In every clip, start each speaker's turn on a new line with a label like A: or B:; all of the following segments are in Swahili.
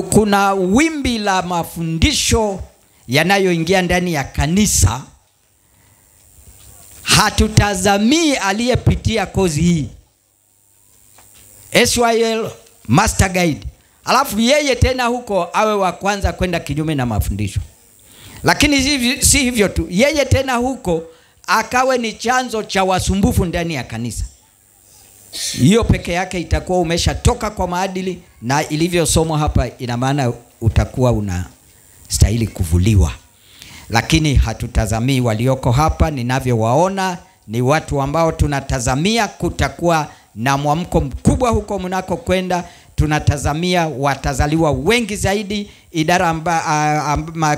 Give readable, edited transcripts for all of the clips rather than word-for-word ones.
A: kuna wimbi la mafundisho yanayoingia ndani ya kanisa. Hatutazamii aliyepitia kozi hii SYL Master Guide alafu yeye tena huko awe wa kwanza kwenda kinyume na mafundisho. Lakini si hivyo tu, yeye tena huko akawe ni chanzo cha wasumbufu ndani ya kanisa. Hiyo peke yake itakuwa umeshatoka kwa maadili, na ilivyosomwa hapa ina maana utakuwa unastahili kuvuliwa. Lakini hatutazamii walioko hapa, ninavyowaona ni watu ambao tunatazamia kutakuwa na mwamko mkubwa huko mnako kwenda. Tunatazamia watazaliwa wengi zaidi. Idara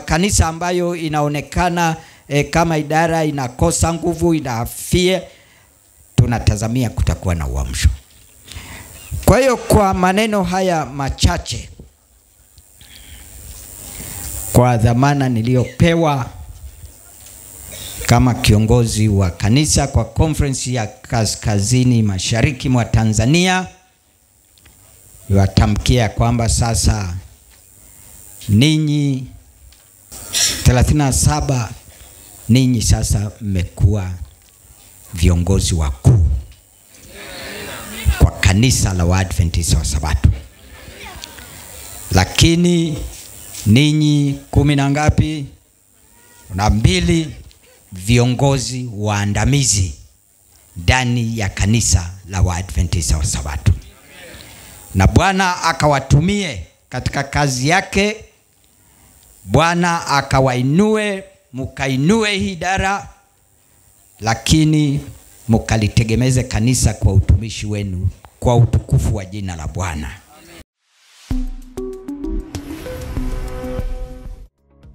A: kanisa ambayo inaonekana kama idara inakosa nguvu, inafia, tunatazamia kutakuwa na uamsho. Kwa hiyo kwa maneno haya machache, kwa dhamana niliyopewa kama kiongozi wa kanisa kwa conference ya kaskazini mashariki mwa Tanzania, niwatamkia kwamba sasa ninyi 37 ninyi sasa mmekuwa viongozi wakuu kwa kanisa la Waadventista wa Sabato. Lakini ninyi 10 na ngapi? Na 2 viongozi waandamizi ndani ya kanisa la Waadventista wa Sabato. Na Bwana akawatumie katika kazi yake. Bwana akawainue, mukainue hii idara, lakini mukalitegemeze kanisa kwa utumishi wenu kwa utukufu wa jina la Bwana.